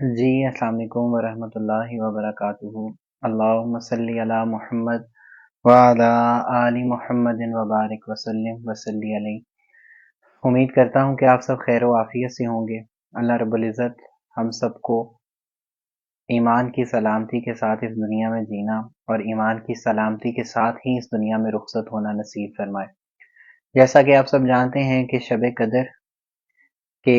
جی السلام علیکم ورحمۃ اللہ وبرکاتہ۔ اللہم صلی علی محمد وعلی آل محمد وبارک وسلم وصلی علیہ۔ امید کرتا ہوں کہ آپ سب خیر و عافیت سے ہوں گے۔ اللہ رب العزت ہم سب کو ایمان کی سلامتی کے ساتھ اس دنیا میں جینا اور ایمان کی سلامتی کے ساتھ ہی اس دنیا میں رخصت ہونا نصیب فرمائے۔ جیسا کہ آپ سب جانتے ہیں کہ شب قدر کہ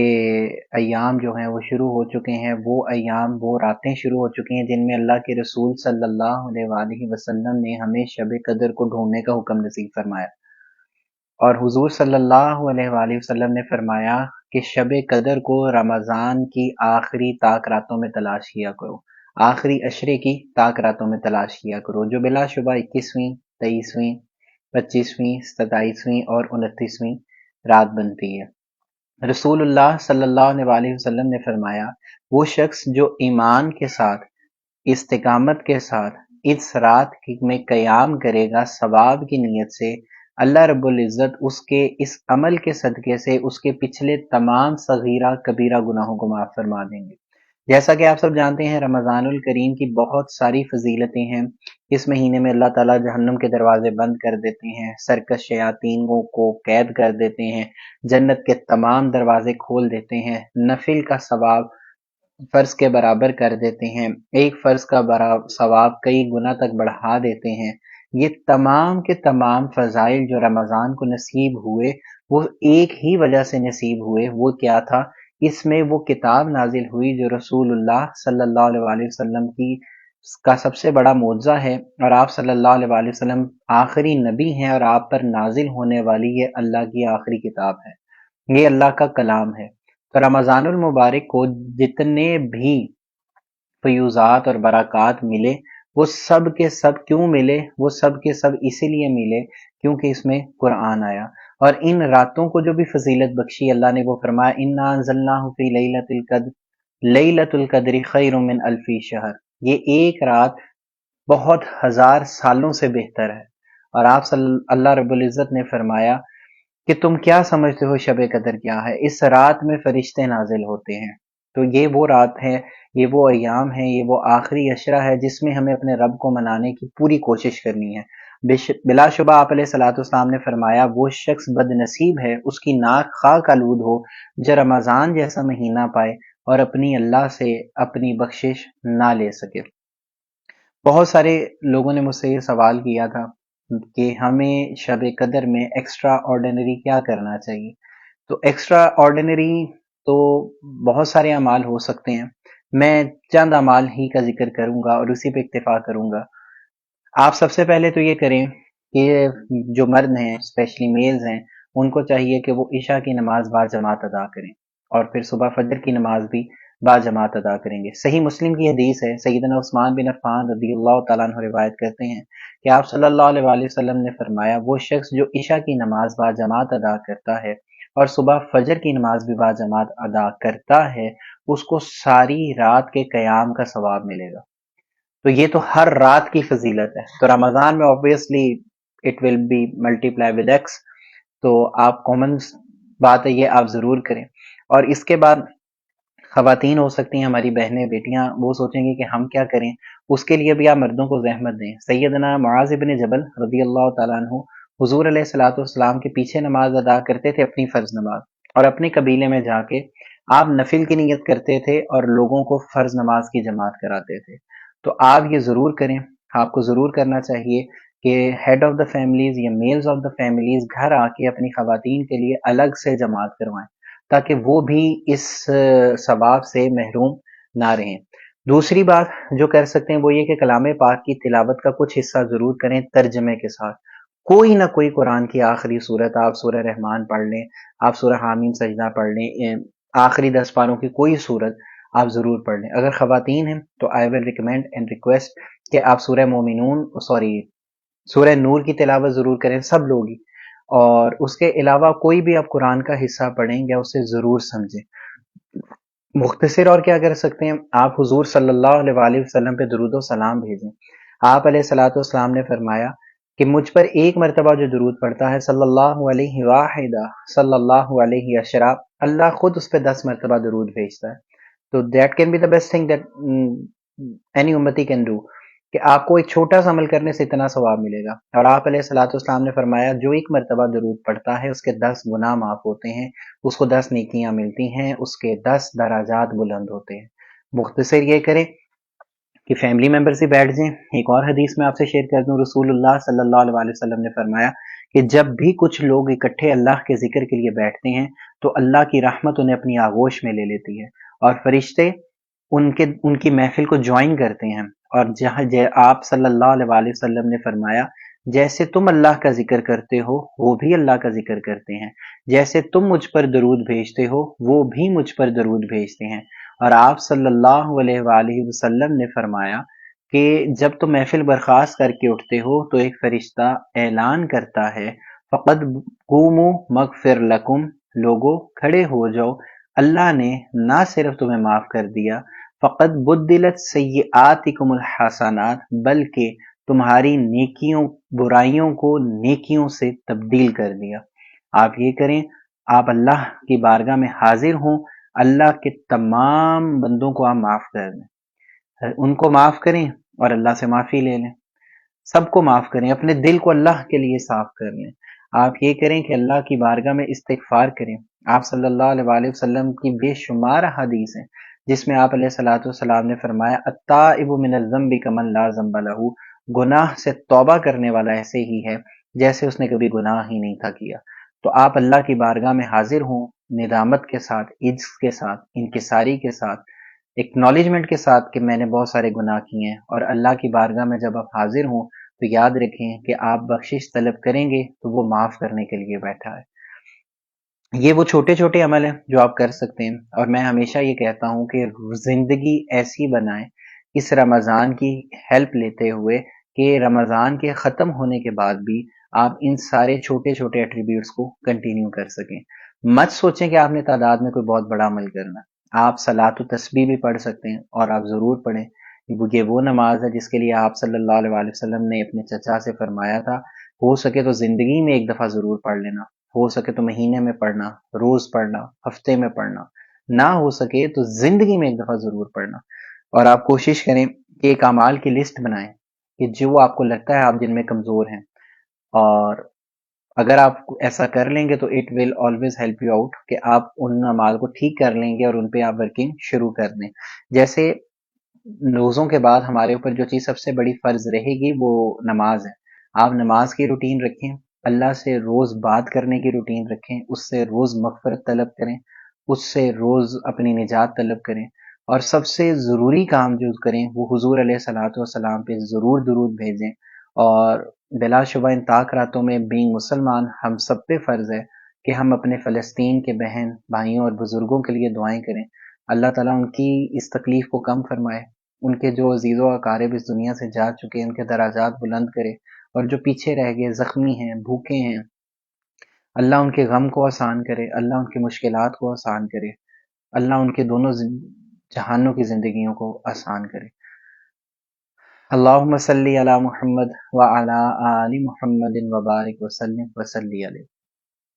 ایام جو ہیں وہ شروع ہو چکے ہیں، وہ ایام وہ راتیں شروع ہو چکی ہیں جن میں اللہ کے رسول صلی اللہ علیہ وآلہ وسلم نے ہمیں شب قدر کو ڈھونڈنے کا حکم نصیب فرمایا، اور حضور صلی اللہ علیہ وآلہ وسلم نے فرمایا کہ شب قدر کو رمضان کی آخری طاق راتوں میں تلاش کیا کرو، آخری عشرے کی طاق راتوں میں تلاش کیا کرو، جو بلا شبہ 21ویں 23ویں 25ویں 27ویں اور 29ویں رات بنتی ہے۔ رسول اللہ صلی اللہ علیہ وسلم نے فرمایا وہ شخص جو ایمان کے ساتھ استقامت کے ساتھ اس رات میں قیام کرے گا ثواب کی نیت سے، اللہ رب العزت اس کے اس عمل کے صدقے سے اس کے پچھلے تمام صغیرہ کبیرہ گناہوں کو معاف فرما دیں گے۔ جیسا کہ آپ سب جانتے ہیں رمضان الکریم کی بہت ساری فضیلتیں ہیں۔ اس مہینے میں اللہ تعالیٰ جہنم کے دروازے بند کر دیتے ہیں، سرکش شیاطینوں کو قید کر دیتے ہیں، جنت کے تمام دروازے کھول دیتے ہیں، نفل کا ثواب فرض کے برابر کر دیتے ہیں، ایک فرض کا ثواب کئی گنا تک بڑھا دیتے ہیں۔ یہ تمام کے تمام فضائل جو رمضان کو نصیب ہوئے وہ ایک ہی وجہ سے نصیب ہوئے، وہ کیا تھا؟ اس میں وہ کتاب نازل ہوئی جو رسول اللہ صلی اللہ علیہ وسلم کا سب سے بڑا معجزہ ہے، اور آپ صلی اللہ علیہ وسلم آخری نبی ہیں، اور آپ پر نازل ہونے والی یہ اللہ کی آخری کتاب ہے، یہ اللہ کا کلام ہے۔ تو رمضان المبارک کو جتنے بھی فیوزات اور برکات ملے وہ سب کے سب کیوں ملے؟ وہ سب کے سب اسی لیے ملے کیونکہ اس میں قرآن آیا، اور ان راتوں کو جو بھی فضیلت بخشی اللہ نے وہ فرمایا انا انزلناہ فی لیلۃ القدر لیلۃ القدر خیر من الف شہر، یہ ایک رات بہت ہزار سالوں سے بہتر ہے۔ اور آپ اللہ رب العزت نے فرمایا کہ تم کیا سمجھتے ہو شب قدر کیا ہے؟ اس رات میں فرشتے نازل ہوتے ہیں۔ تو یہ وہ رات ہے، یہ وہ ایام ہے، یہ وہ آخری عشرہ ہے جس میں ہمیں اپنے رب کو منانے کی پوری کوشش کرنی ہے۔ بلا شبہ آپ علیہ الصلوۃ والسلام نے فرمایا وہ شخص بد نصیب ہے، اس کی ناک خاک آلود ہو جو رمضان جیسا مہینہ پائے اور اپنی اللہ سے اپنی بخشش نہ لے سکے۔ بہت سارے لوگوں نے مجھ سے یہ سوال کیا تھا کہ ہمیں شب قدر میں ایکسٹرا آرڈینری کیا کرنا چاہیے؟ تو ایکسٹرا آرڈینری تو بہت سارے اعمال ہو سکتے ہیں، میں چند اعمال ہی کا ذکر کروں گا اور اسی پہ اکتفا کروں گا۔ آپ سب سے پہلے تو یہ کریں کہ جو مرد ہیں اسپیشلی میلز ہیں ان کو چاہیے کہ وہ عشاء کی نماز با جماعت ادا کریں، اور پھر صبح فجر کی نماز بھی با جماعت ادا کریں گے۔ صحیح مسلم کی حدیث ہے، سیدنا عثمان بن عفان رضی اللہ تعالیٰ عنہ روایت کرتے ہیں کہ آپ صلی اللہ علیہ وسلم نے فرمایا وہ شخص جو عشاء کی نماز با جماعت ادا کرتا ہے اور صبح فجر کی نماز بھی با جماعت ادا کرتا ہے اس کو ساری رات کے قیام کا ثواب ملے گا۔ تو یہ تو ہر رات کی فضیلت ہے، تو رمضان میں obviously it will be multiply with x، تو آپ کامن بات ہے یہ آپ ضرور کریں۔ اور اس کے بعد خواتین ہو سکتی ہیں ہماری بہنیں بیٹیاں، وہ سوچیں گی کہ ہم کیا کریں، اس کے لیے بھی آپ مردوں کو زحمت دیں۔ سیدنا معاذ بن جبل رضی اللہ تعالیٰ عنہ حضور علیہ الصلوۃ والسلام کے پیچھے نماز ادا کرتے تھے، اپنی فرض نماز، اور اپنے قبیلے میں جا کے آپ نفل کی نیت کرتے تھے اور لوگوں کو فرض نماز کی جماعت کراتے تھے۔ تو آپ یہ ضرور کریں، آپ کو ضرور کرنا چاہیے کہ ہیڈ آف دا فیملیز یا میلز آف دا فیملیز گھر آ کے اپنی خواتین کے لیے الگ سے جماعت کروائیں تاکہ وہ بھی اس ثواب سے محروم نہ رہیں۔ دوسری بات جو کر سکتے ہیں وہ یہ کہ کلام پاک کی تلاوت کا کچھ حصہ ضرور کریں ترجمے کے ساتھ، کوئی نہ کوئی قرآن کی آخری صورت، آپ سورہ رحمان پڑھ لیں، آپ سورہ حامیم سجدہ پڑھ لیں، آخری 10 پاروں کی کوئی صورت آپ ضرور پڑھ لیں۔ اگر خواتین ہیں تو آئی ول ریکمینڈ اینڈ ریکویسٹ کہ آپ سورہ نور کی تلاوت ضرور کریں، سب لوگ ہی، اور اس کے علاوہ کوئی بھی آپ قرآن کا حصہ پڑھیں یا اسے ضرور سمجھیں۔ مختصر اور کیا کر سکتے ہیں، آپ حضور صلی اللہ علیہ وسلم پہ درود و سلام بھیجیں۔ آپ علیہ الصلوۃ والسلام نے فرمایا کہ مجھ پر ایک مرتبہ جو درود پڑھتا ہے صلی اللہ علیہ واحدہ صلی اللہ علیہ عشرہ، اللہ خود اس پہ 10 مرتبہ درود بھیجتا ہے۔ تو that can be the best thing that any امتی کین ڈو، کہ آپ کو ایک چھوٹا سا عمل کرنے سے اتنا ثواب ملے گا۔ اور آپ علیہ الصلوۃ والسلام نے فرمایا جو ایک مرتبہ درود پڑھتا ہے اس کے 10 گناہ معاف ہوتے ہیں، اس کو 10 نیکیاں ملتی ہیں، اس کے 10 درجات بلند ہوتے ہیں۔ مختصر یہ کریں کہ فیملی ممبر سے بیٹھ جائیں۔ ایک اور حدیث میں آپ سے شیئر کر دوں، رسول اللہ صلی اللہ علیہ وسلم نے فرمایا کہ جب بھی کچھ لوگ اکٹھے اللہ کے ذکر کے لیے بیٹھتے ہیں تو اللہ کی رحمت انہیں اپنی آغوش میں لے لیتی ہے، اور فرشتے ان کی محفل کو جوائن کرتے ہیں، اور جہاں آپ صلی اللہ علیہ وسلم نے فرمایا جیسے تم اللہ کا ذکر کرتے ہو وہ بھی اللہ کا ذکر کرتے ہیں، جیسے تم مجھ پر درود بھیجتے ہو وہ بھی مجھ پر درود بھیجتے ہیں۔ اور آپ صلی اللہ علیہ وآلہ وسلم نے فرمایا کہ جب تم محفل برخاست کر کے اٹھتے ہو تو ایک فرشتہ اعلان کرتا ہے فقد قوموا مغفر لکم، لوگو کھڑے ہو جاؤ، اللہ نے نہ صرف تمہیں معاف کر دیا، فقد بدلت سیئاتکم الحسنات، بلکہ تمہاری نیکیوں برائیوں کو نیکیوں سے تبدیل کر دیا۔ آپ یہ کریں، آپ اللہ کی بارگاہ میں حاضر ہوں، اللہ کے تمام بندوں کو آپ معاف کر دیں، ان کو معاف کریں اور اللہ سے معافی لے لیں، سب کو معاف کریں، اپنے دل کو اللہ کے لیے صاف کر لیں۔ آپ یہ کریں کہ اللہ کی بارگاہ میں استغفار کریں۔ آپ صلی اللہ علیہ وآلہ وسلم کی بے شمار حدیث ہیں جس میں آپ علیہ الصلوۃ والسلام نے فرمایا التائب من الذنب کمن لا ذنب له، گناہ سے توبہ کرنے والا ایسے ہی ہے جیسے اس نے کبھی گناہ ہی نہیں تھا کیا۔ تو آپ اللہ کی بارگاہ میں حاضر ہوں، ندامت کے ساتھ، عجز کے ساتھ، انکساری کے ساتھ، ایکنالجمنٹ کے ساتھ کہ میں نے بہت سارے گناہ کیے ہیں، اور اللہ کی بارگاہ میں جب آپ حاضر ہوں تو یاد رکھیں کہ آپ بخشش طلب کریں گے تو وہ معاف کرنے کے لیے بیٹھا ہے۔ یہ وہ چھوٹے چھوٹے عمل ہیں جو آپ کر سکتے ہیں، اور میں ہمیشہ یہ کہتا ہوں کہ زندگی ایسی بنائیں اس رمضان کی ہیلپ لیتے ہوئے کہ رمضان کے ختم ہونے کے بعد بھی آپ ان سارے چھوٹے چھوٹے ایٹریبیوٹس کو کنٹینیو کر سکیں۔ مت سوچیں کہ آپ نے تعداد میں کوئی بہت بڑا عمل کرنا، آپ صلاۃ و تسبیح بھی پڑھ سکتے ہیں، اور آپ ضرور پڑھیں۔ یہ وہ نماز ہے جس کے لیے آپ صلی اللہ علیہ وسلم نے اپنے چچا سے فرمایا تھا ہو سکے تو زندگی میں ایک دفعہ ضرور پڑھ لینا، ہو سکے تو مہینے میں پڑھنا، روز پڑھنا، ہفتے میں پڑھنا، نہ ہو سکے تو زندگی میں ایک دفعہ ضرور پڑھنا۔ اور آپ کوشش کریں کہ ایک اعمال کی لسٹ بنائیں کہ جو آپ کو لگتا ہے آپ جن میں کمزور ہیں، اور اگر آپ ایسا کر لیں گے تو it will always help you out کہ آپ ان اعمال کو ٹھیک کر لیں گے اور ان پہ آپ ورکنگ شروع کر دیں۔ جیسے روزوں کے بعد ہمارے اوپر جو چیز سب سے بڑی فرض رہے گی وہ نماز ہے۔ آپ نماز کی روٹین رکھیں، اللہ سے روز بات کرنے کی روٹین رکھیں، اس سے روز مغفرت طلب کریں، اس سے روز اپنی نجات طلب کریں، اور سب سے ضروری کام جو کریں وہ حضور علیہ الصلوۃ والسلام پہ ضرور درود بھیجیں۔ اور بلا شبہ ان طاق راتوں میں بینگ مسلمان ہم سب پہ فرض ہے کہ ہم اپنے فلسطین کے بہن بھائیوں اور بزرگوں کے لیے دعائیں کریں، اللہ تعالیٰ ان کی اس تکلیف کو کم فرمائے، ان کے جو عزیز و اقارب اس دنیا سے جا چکے ہیں ان کے درجات بلند کرے، اور جو پیچھے رہ گئے زخمی ہیں بھوکے ہیں اللہ ان کے غم کو آسان کرے، اللہ ان کی مشکلات کو آسان کرے، اللہ ان کے دونوں جہانوں کی زندگیوں کو آسان کرے۔ اللہم صلی علی محمد وعلی آل محمد وبارک وسلم وصلی علیہ۔